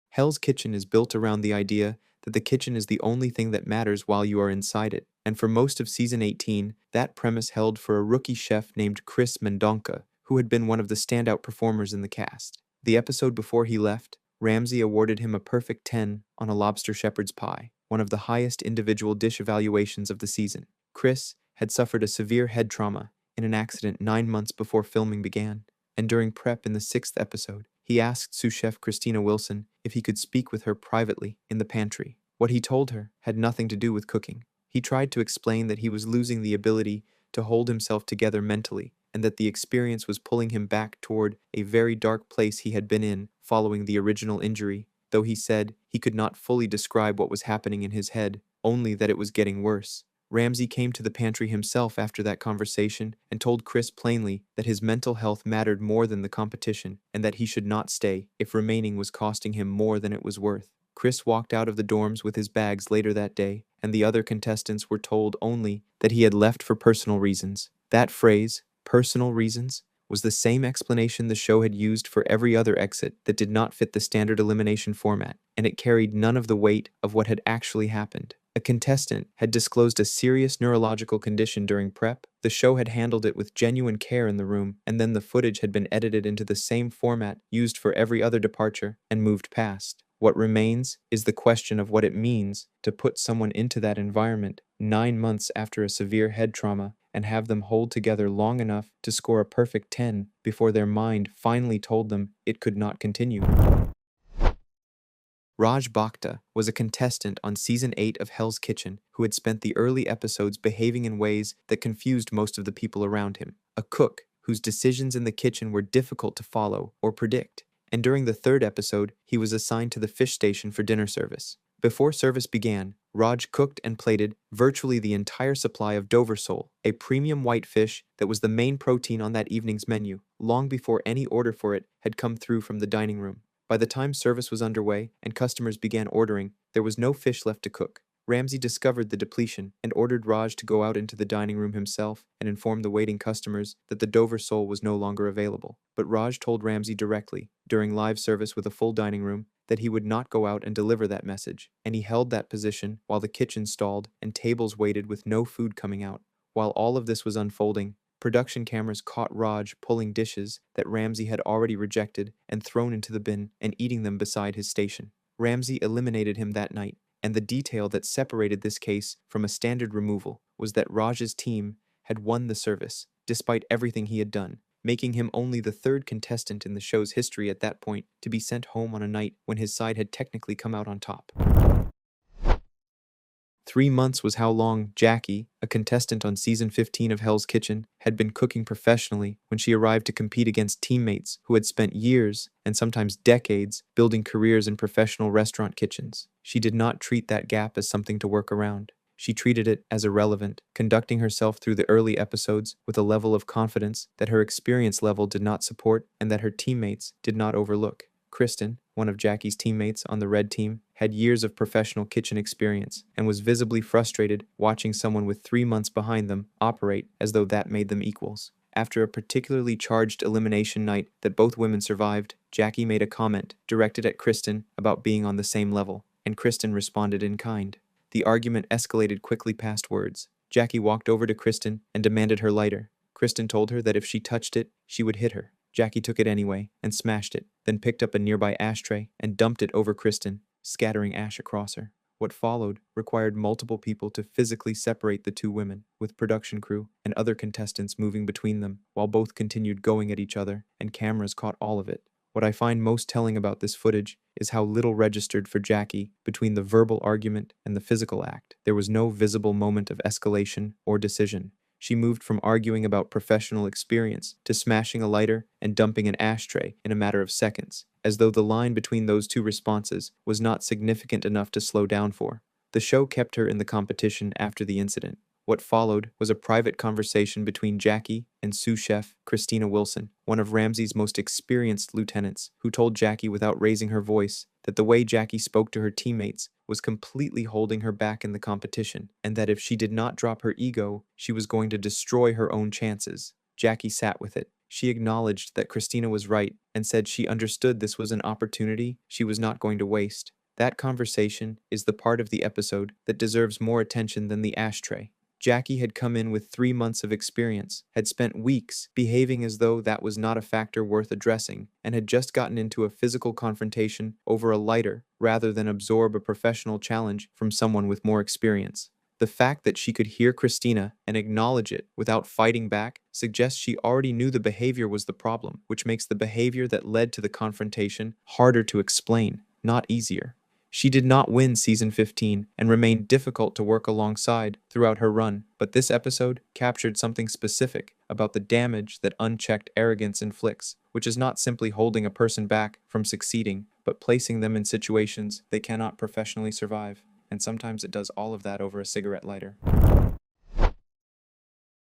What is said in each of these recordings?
Hell's Kitchen is built around the idea that the kitchen is the only thing that matters while you are inside it, and for most of season 18, that premise held for a rookie chef named Chris Mendonca, who had been one of the standout performers in the cast. The episode before he left, Ramsay awarded him a perfect 10 on a lobster shepherd's pie, one of the highest individual dish evaluations of the season. Chris had suffered a severe head trauma in an accident 9 months before filming began, and during prep in the 6th episode, he asked sous chef Christina Wilson if he could speak with her privately in the pantry. What he told her had nothing to do with cooking. He tried to explain that he was losing the ability to hold himself together mentally, and that the experience was pulling him back toward a very dark place he had been in following the original injury, though he said he could not fully describe what was happening in his head, only that it was getting worse. Ramsay came to the pantry himself after that conversation and told Chris plainly that his mental health mattered more than the competition and that he should not stay if remaining was costing him more than it was worth. Chris walked out of the dorms with his bags later that day, and the other contestants were told only that he had left for personal reasons. That phrase, personal reasons, was the same explanation the show had used for every other exit that did not fit the standard elimination format, and it carried none of the weight of what had actually happened. A contestant had disclosed a serious neurological condition during prep, the show had handled it with genuine care in the room, and then the footage had been edited into the same format used for every other departure and moved past. What remains is the question of what it means to put someone into that environment 9 months after a severe head trauma and have them hold together long enough to score a perfect 10 before their mind finally told them it could not continue. Raj Bhakta was a contestant on Season 8 of Hell's Kitchen who had spent the early episodes behaving in ways that confused most of the people around him. A cook whose decisions in the kitchen were difficult to follow or predict. And during the 3rd episode, he was assigned to the fish station for dinner service. Before service began, Raj cooked and plated virtually the entire supply of Dover sole, a premium white fish that was the main protein on that evening's menu, long before any order for it had come through from the dining room. By the time service was underway and customers began ordering, there was no fish left to cook. Ramsay discovered the depletion and ordered Raj to go out into the dining room himself and inform the waiting customers that the Dover sole was no longer available. But Raj told Ramsay directly, during live service with a full dining room, that he would not go out and deliver that message, and he held that position while the kitchen stalled and tables waited with no food coming out. While all of this was unfolding, production cameras caught Raj pulling dishes that Ramsay had already rejected and thrown into the bin and eating them beside his station. Ramsay eliminated him that night, and the detail that separated this case from a standard removal was that Raj's team had won the service, despite everything he had done, making him only the 3rd contestant in the show's history at that point to be sent home on a night when his side had technically come out on top. 3 months was how long Jackie, a contestant on Season 15 of Hell's Kitchen, had been cooking professionally when she arrived to compete against teammates who had spent years, and sometimes decades, building careers in professional restaurant kitchens. She did not treat that gap as something to work around. She treated it as irrelevant, conducting herself through the early episodes with a level of confidence that her experience level did not support and that her teammates did not overlook. Kristen, one of Jackie's teammates on the red team, had years of professional kitchen experience and was visibly frustrated watching someone with 3 months behind them operate as though that made them equals. After a particularly charged elimination night that both women survived, Jackie made a comment directed at Kristen about being on the same level, and Kristen responded in kind. The argument escalated quickly past words. Jackie walked over to Kristen and demanded her lighter. Kristen told her that if she touched it, she would hit her. Jackie took it anyway and smashed it, then picked up a nearby ashtray and dumped it over Kristen, scattering ash across her. What followed required multiple people to physically separate the two women, with production crew and other contestants moving between them, while both continued going at each other, and cameras caught all of it. What I find most telling about this footage is how little registered for Jackie between the verbal argument and the physical act. There was no visible moment of escalation or decision. She moved from arguing about professional experience to smashing a lighter and dumping an ashtray in a matter of seconds, as though the line between those two responses was not significant enough to slow down for. The show kept her in the competition after the incident. What followed was a private conversation between Jackie and sous chef Christina Wilson, one of Ramsay's most experienced lieutenants, who told Jackie without raising her voice that the way Jackie spoke to her teammates was completely holding her back in the competition, and that if she did not drop her ego, she was going to destroy her own chances. Jackie sat with it. She acknowledged that Christina was right and said she understood this was an opportunity she was not going to waste. That conversation is the part of the episode that deserves more attention than the ashtray. Jackie had come in with 3 months of experience, had spent weeks behaving as though that was not a factor worth addressing, and had just gotten into a physical confrontation over a lighter rather than absorb a professional challenge from someone with more experience. The fact that she could hear Christina and acknowledge it without fighting back suggests she already knew the behavior was the problem, which makes the behavior that led to the confrontation harder to explain, not easier. She did not win season 15 and remained difficult to work alongside throughout her run, but this episode captured something specific about the damage that unchecked arrogance inflicts, which is not simply holding a person back from succeeding, but placing them in situations they cannot professionally survive. And sometimes it does all of that over a cigarette lighter.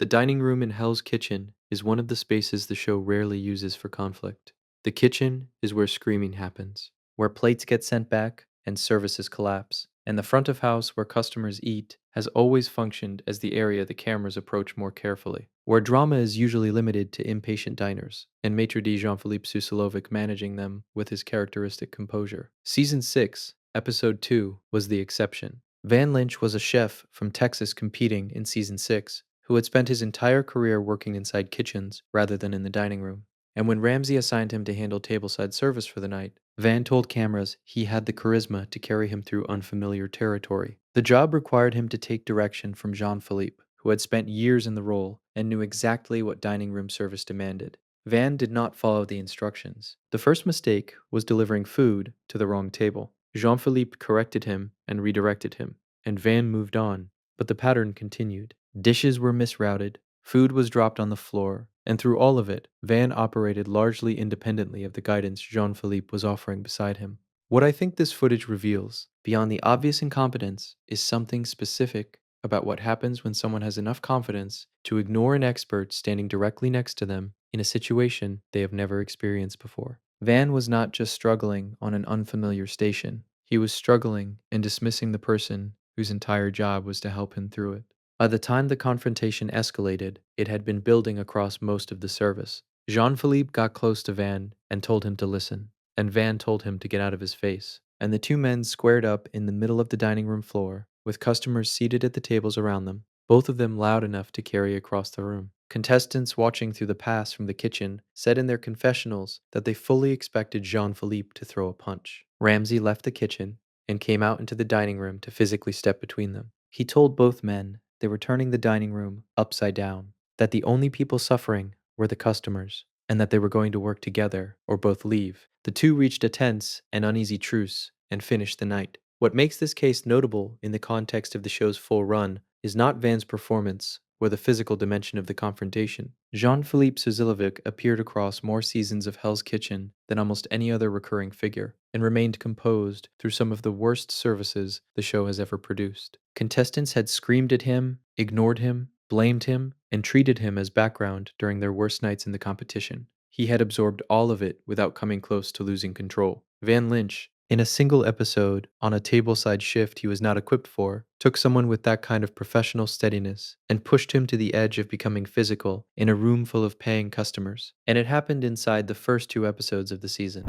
The dining room in Hell's Kitchen is one of the spaces the show rarely uses for conflict. The kitchen is where screaming happens, where plates get sent back and services collapse, and the front of house where customers eat has always functioned as the area the cameras approach more carefully, where drama is usually limited to impatient diners, and maitre d' Jean-Philippe Susilovic managing them with his characteristic composure. Season 6, Episode 2 was the exception. Van Lynch was a chef from Texas competing in Season 6, who had spent his entire career working inside kitchens rather than in the dining room. And when Ramsay assigned him to handle tableside service for the night, Van told cameras he had the charisma to carry him through unfamiliar territory. The job required him to take direction from Jean-Philippe, who had spent years in the role and knew exactly what dining room service demanded. Van did not follow the instructions. The first mistake was delivering food to the wrong table. Jean-Philippe corrected him and redirected him, and Van moved on, but the pattern continued. Dishes were misrouted, food was dropped on the floor, and through all of it, Van operated largely independently of the guidance Jean-Philippe was offering beside him. What I think this footage reveals, beyond the obvious incompetence, is something specific about what happens when someone has enough confidence to ignore an expert standing directly next to them in a situation they have never experienced before. Van was not just struggling on an unfamiliar station, he was struggling and dismissing the person whose entire job was to help him through it. By the time the confrontation escalated, it had been building across most of the service. Jean-Philippe got close to Van and told him to listen, and Van told him to get out of his face. And the two men squared up in the middle of the dining room floor, with customers seated at the tables around them, both of them loud enough to carry across the room. Contestants watching through the pass from the kitchen said in their confessionals that they fully expected Jean-Philippe to throw a punch. Ramsay left the kitchen and came out into the dining room to physically step between them. He told both men they were turning the dining room upside down, that the only people suffering were the customers, and that they were going to work together or both leave. The two reached a tense and uneasy truce and finished the night. What makes this case notable in the context of the show's full run is not Van's performance or the physical dimension of the confrontation. Jean-Philippe Susilovic appeared across more seasons of Hell's Kitchen than almost any other recurring figure, and remained composed through some of the worst services the show has ever produced. Contestants had screamed at him, ignored him, blamed him, and treated him as background during their worst nights in the competition. He had absorbed all of it without coming close to losing control. Van Lynch, in a single episode, on a tableside shift he was not equipped for, took someone with that kind of professional steadiness and pushed him to the edge of becoming physical in a room full of paying customers. And it happened inside the first 2 episodes of the season.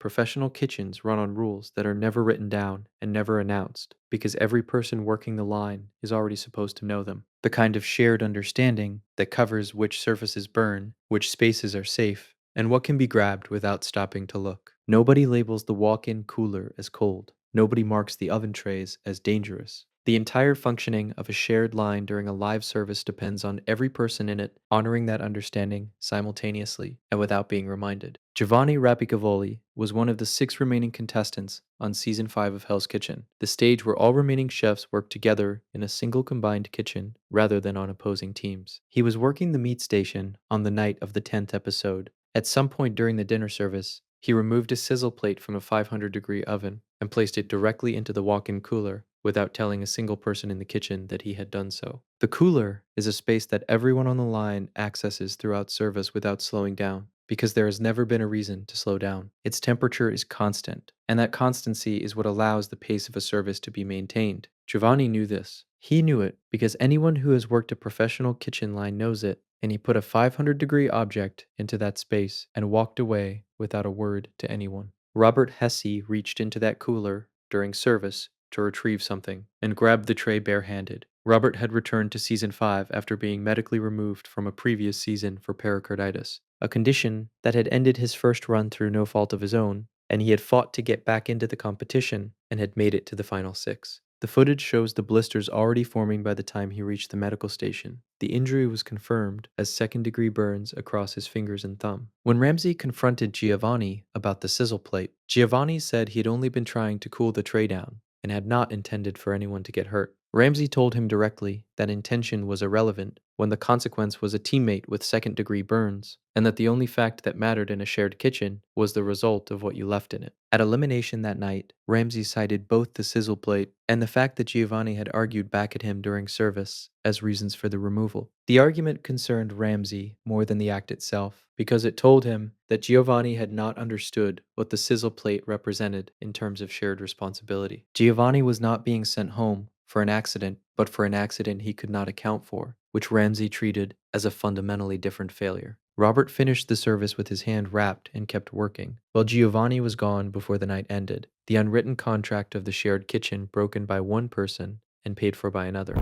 Professional kitchens run on rules that are never written down and never announced, because every person working the line is already supposed to know them. The kind of shared understanding that covers which surfaces burn, which spaces are safe, and what can be grabbed without stopping to look. Nobody labels the walk-in cooler as cold. Nobody marks the oven trays as dangerous. The entire functioning of a shared line during a live service depends on every person in it honoring that understanding simultaneously and without being reminded. Giovanni Rapicavoli was one of the 6 remaining contestants on Season 5 of Hell's Kitchen, the stage where all remaining chefs worked together in a single combined kitchen rather than on opposing teams. He was working the meat station on the night of the 10th episode. At some point during the dinner service, he removed a sizzle plate from a 500-degree oven and placed it directly into the walk-in cooler without telling a single person in the kitchen that he had done so. The cooler is a space that everyone on the line accesses throughout service without slowing down, because there has never been a reason to slow down. Its temperature is constant, and that constancy is what allows the pace of a service to be maintained. Giovanni knew this. He knew it because anyone who has worked a professional kitchen line knows it, and he put a 500-degree object into that space and walked away without a word to anyone. Robert Hesse reached into that cooler during service to retrieve something and grabbed the tray barehanded. Robert had returned to season 5 after being medically removed from a previous season for pericarditis, a condition that had ended his first run through no fault of his own, and he had fought to get back into the competition and had made it to the final 6. The footage shows the blisters already forming by the time he reached the medical station. The injury was confirmed as second-degree burns across his fingers and thumb. When Ramsey confronted Giovanni about the sizzle plate, Giovanni said he had only been trying to cool the tray down and had not intended for anyone to get hurt. Ramsey told him directly that intention was irrelevant when the consequence was a teammate with second-degree burns, and that the only fact that mattered in a shared kitchen was the result of what you left in it. At elimination that night, Ramsey cited both the sizzle plate and the fact that Giovanni had argued back at him during service as reasons for the removal. The argument concerned Ramsey more than the act itself, because it told him that Giovanni had not understood what the sizzle plate represented in terms of shared responsibility. Giovanni was not being sent home for an accident, but for an accident he could not account for, which Ramsey treated as a fundamentally different failure. Robert finished the service with his hand wrapped and kept working, while Giovanni was gone before the night ended, the unwritten contract of the shared kitchen broken by one person and paid for by another.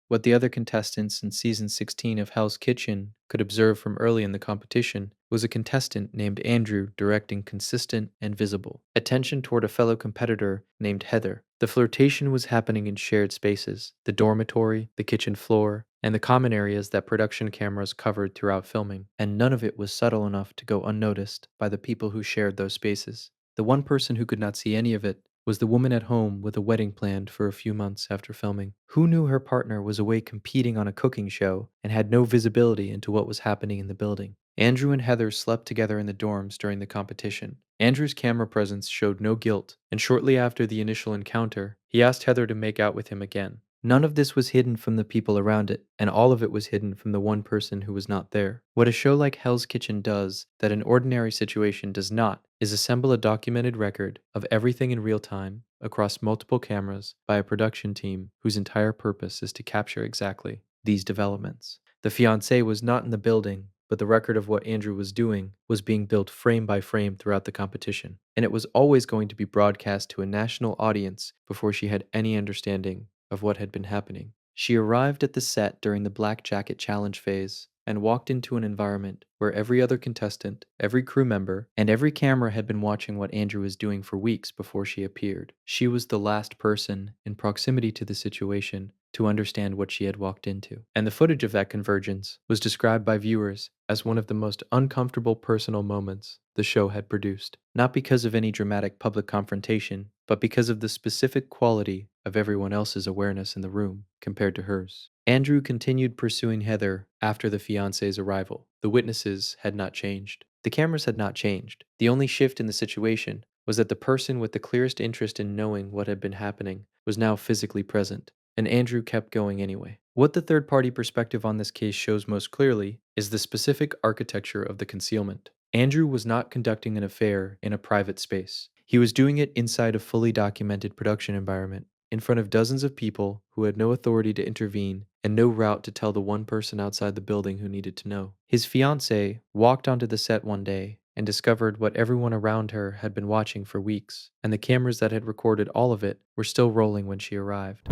What the other contestants in season 16 of Hell's Kitchen could observe from early in the competition was a contestant named Andrew directing consistent and visible attention toward a fellow competitor named Heather. The flirtation was happening in shared spaces, the dormitory, the kitchen floor, and the common areas that production cameras covered throughout filming, and none of it was subtle enough to go unnoticed by the people who shared those spaces. The one person who could not see any of it was the woman at home with a wedding planned for a few months after filming. Who knew her partner was away competing on a cooking show and had no visibility into what was happening in the building? Andrew and Heather slept together in the dorms during the competition. Andrew's camera presence showed no guilt, and shortly after the initial encounter, he asked Heather to make out with him again. None of this was hidden from the people around it, and all of it was hidden from the one person who was not there. What a show like Hell's Kitchen does that an ordinary situation does not is assemble a documented record of everything in real time across multiple cameras by a production team whose entire purpose is to capture exactly these developments. The fiancé was not in the building, but the record of what Andrew was doing was being built frame by frame throughout the competition, and it was always going to be broadcast to a national audience before she had any understanding of what had been happening. She arrived at the set during the Black Jacket Challenge phase and walked into an environment where every other contestant, every crew member, and every camera had been watching what Andrew was doing for weeks before she appeared. She was the last person in proximity to the situation to understand what she had walked into. And the footage of that convergence was described by viewers as one of the most uncomfortable personal moments the show had produced. Not because of any dramatic public confrontation, but because of the specific quality of everyone else's awareness in the room compared to hers. Andrew continued pursuing Heather after the fiancé's arrival. The witnesses had not changed. The cameras had not changed. The only shift in the situation was that the person with the clearest interest in knowing what had been happening was now physically present, and Andrew kept going anyway. What the third-party perspective on this case shows most clearly is the specific architecture of the concealment. Andrew was not conducting an affair in a private space. He was doing it inside a fully documented production environment, in front of dozens of people who had no authority to intervene and no route to tell the one person outside the building who needed to know. His fiancée walked onto the set one day and discovered what everyone around her had been watching for weeks, and the cameras that had recorded all of it were still rolling when she arrived.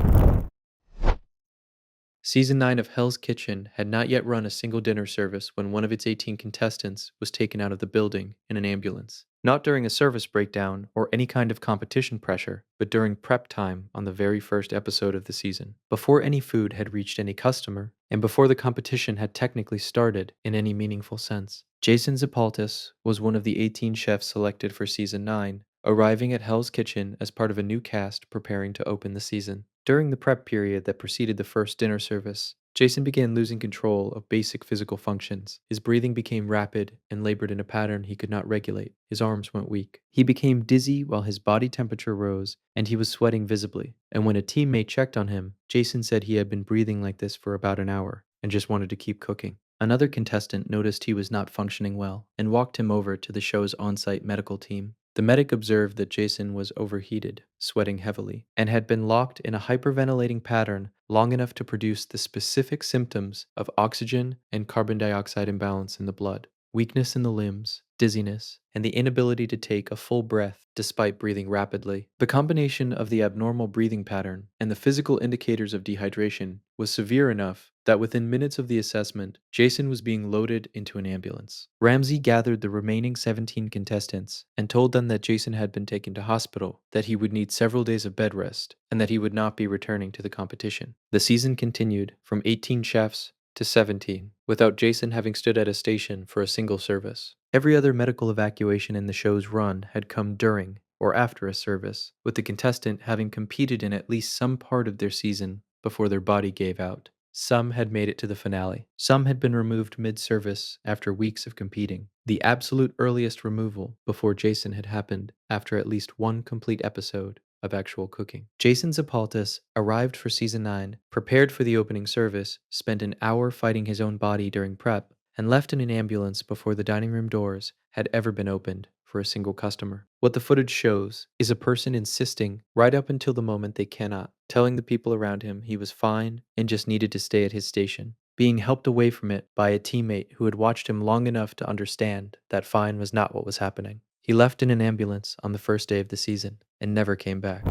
Season 9 of Hell's Kitchen had not yet run a single dinner service when one of its 18 contestants was taken out of the building in an ambulance. Not during a service breakdown or any kind of competition pressure, but during prep time on the very first episode of the season. Before any food had reached any customer, and before the competition had technically started in any meaningful sense. Jason Zapaltis was one of the 18 chefs selected for Season 9, arriving at Hell's Kitchen as part of a new cast preparing to open the season. During the prep period that preceded the first dinner service, Jason began losing control of basic physical functions. His breathing became rapid and labored in a pattern he could not regulate. His arms went weak. He became dizzy while his body temperature rose, and he was sweating visibly. And when a teammate checked on him, Jason said he had been breathing like this for about an hour and just wanted to keep cooking. Another contestant noticed he was not functioning well and walked him over to the show's on-site medical team. The medic observed that Jason was overheated, sweating heavily, and had been locked in a hyperventilating pattern long enough to produce the specific symptoms of oxygen and carbon dioxide imbalance in the blood, weakness in the limbs, dizziness, and the inability to take a full breath despite breathing rapidly. The combination of the abnormal breathing pattern and the physical indicators of dehydration was severe enough that within minutes of the assessment, Jason was being loaded into an ambulance. Ramsey gathered the remaining 17 contestants and told them that Jason had been taken to hospital, that he would need several days of bed rest, and that he would not be returning to the competition. The season continued from 18 chefs to 17, without Jason having stood at a station for a single service. Every other medical evacuation in the show's run had come during or after a service, with the contestant having competed in at least some part of their season before their body gave out. Some had made it to the finale. Some had been removed mid-service after weeks of competing. The absolute earliest removal before Jason had happened after at least one complete episode of actual cooking. Jason Zapaltis arrived for season 9, prepared for the opening service, spent an hour fighting his own body during prep, and left in an ambulance before the dining room doors had ever been opened for a single customer. What the footage shows is a person insisting right up until the moment they cannot, telling the people around him he was fine and just needed to stay at his station, being helped away from it by a teammate who had watched him long enough to understand that fine was not what was happening. He left in an ambulance on the first day of the season and never came back.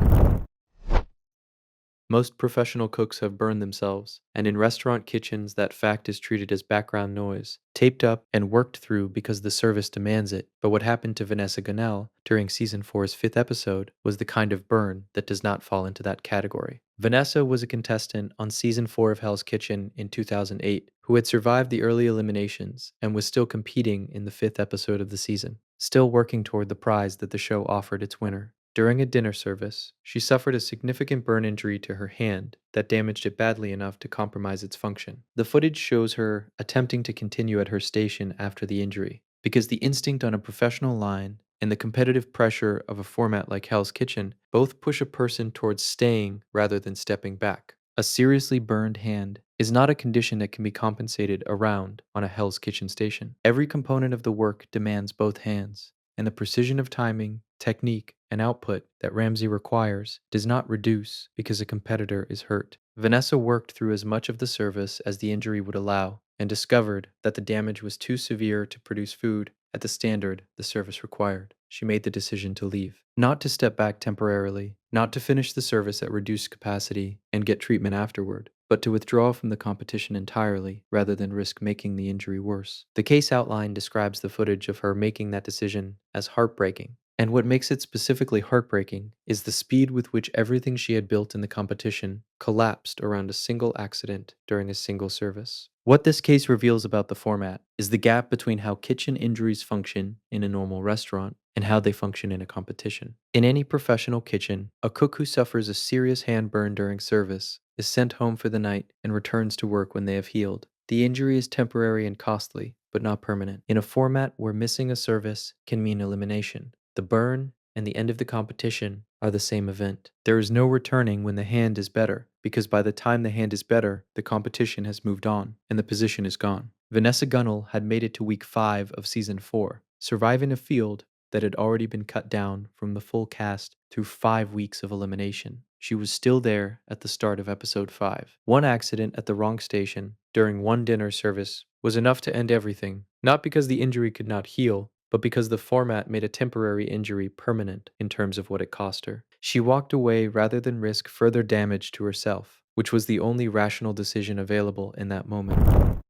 Most professional cooks have burned themselves, and in restaurant kitchens that fact is treated as background noise, taped up and worked through because the service demands it. But what happened to Vanessa Gunnell during season 4's 5th episode was the kind of burn that does not fall into that category. Vanessa was a contestant on season 4 of Hell's Kitchen in 2008 who had survived the early eliminations and was still competing in the 5th episode of the season, still working toward the prize that the show offered its winner. During a dinner service, she suffered a significant burn injury to her hand that damaged it badly enough to compromise its function. The footage shows her attempting to continue at her station after the injury, because the instinct on a professional line and the competitive pressure of a format like Hell's Kitchen both push a person towards staying rather than stepping back. A seriously burned hand is not a condition that can be compensated around on a Hell's Kitchen station. Every component of the work demands both hands, and the precision of timing, technique, and output that Ramsey requires does not reduce because a competitor is hurt. Vanessa worked through as much of the service as the injury would allow and discovered that the damage was too severe to produce food at the standard the service required. She made the decision to leave. Not to step back temporarily, not to finish the service at reduced capacity and get treatment afterward, but to withdraw from the competition entirely rather than risk making the injury worse. The case outline describes the footage of her making that decision as heartbreaking. And what makes it specifically heartbreaking is the speed with which everything she had built in the competition collapsed around a single accident during a single service. What this case reveals about the format is the gap between how kitchen injuries function in a normal restaurant and how they function in a competition. In any professional kitchen, a cook who suffers a serious hand burn during service is sent home for the night and returns to work when they have healed. The injury is temporary and costly, but not permanent. In a format where missing a service can mean elimination, the burn and the end of the competition are the same event. There is no returning when the hand is better, because by the time the hand is better, the competition has moved on and the position is gone. Vanessa Gunnell had made it to week 5 of season 4, surviving a field that had already been cut down from the full cast through 5 weeks of elimination. She was still there at the start of episode 5. One accident at the wrong station during one dinner service was enough to end everything, not because the injury could not heal, but because the format made a temporary injury permanent in terms of what it cost her. She walked away rather than risk further damage to herself, which was the only rational decision available in that moment.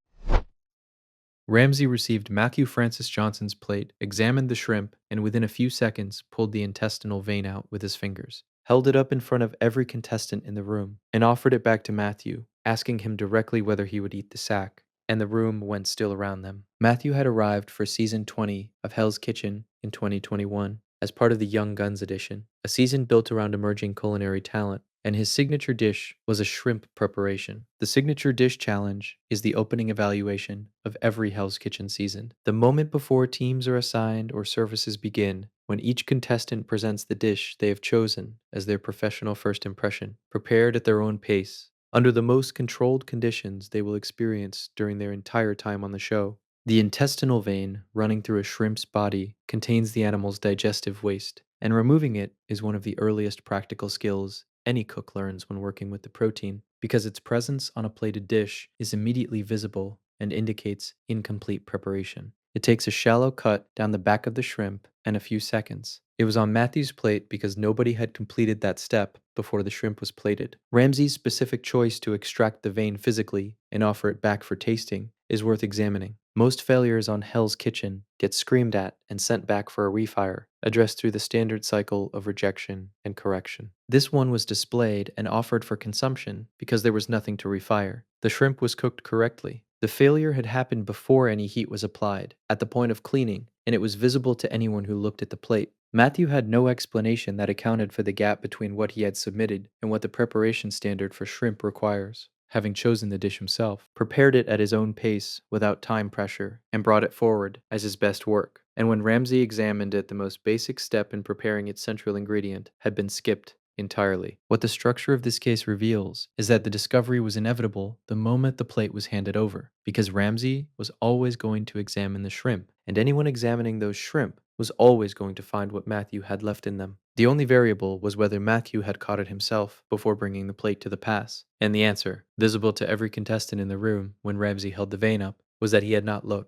Ramsey received Matthew Francis Johnson's plate, examined the shrimp, and within a few seconds pulled the intestinal vein out with his fingers, held it up in front of every contestant in the room, and offered it back to Matthew, asking him directly whether he would eat the sack, and the room went still around them. Matthew had arrived for season 20 of Hell's Kitchen in 2021 as part of the Young Guns edition, a season built around emerging culinary talent, and his signature dish was a shrimp preparation. The signature dish challenge is the opening evaluation of every Hell's Kitchen season. The moment before teams are assigned or services begin, when each contestant presents the dish they have chosen as their professional first impression, prepared at their own pace, under the most controlled conditions they will experience during their entire time on the show. The intestinal vein running through a shrimp's body contains the animal's digestive waste, and removing it is one of the earliest practical skills any cook learns when working with the protein, because its presence on a plated dish is immediately visible and indicates incomplete preparation. It takes a shallow cut down the back of the shrimp and a few seconds. It was on Matthew's plate because nobody had completed that step before the shrimp was plated. Ramsay's specific choice to extract the vein physically and offer it back for tasting is worth examining. Most failures on Hell's Kitchen get screamed at and sent back for a refire, addressed through the standard cycle of rejection and correction. This one was displayed and offered for consumption because there was nothing to refire. The shrimp was cooked correctly. The failure had happened before any heat was applied, at the point of cleaning, and it was visible to anyone who looked at the plate. Matthew had no explanation that accounted for the gap between what he had submitted and what the preparation standard for shrimp requires. Having chosen the dish himself, prepared it at his own pace without time pressure, and brought it forward as his best work. And when Ramsay examined it, the most basic step in preparing its central ingredient had been skipped entirely. What the structure of this case reveals is that the discovery was inevitable the moment the plate was handed over, because Ramsay was always going to examine the shrimp, and anyone examining those shrimp was always going to find what Matthew had left in them. The only variable was whether Matthew had caught it himself before bringing the plate to the pass, and the answer, visible to every contestant in the room when Ramsay held the vein up, was that he had not looked.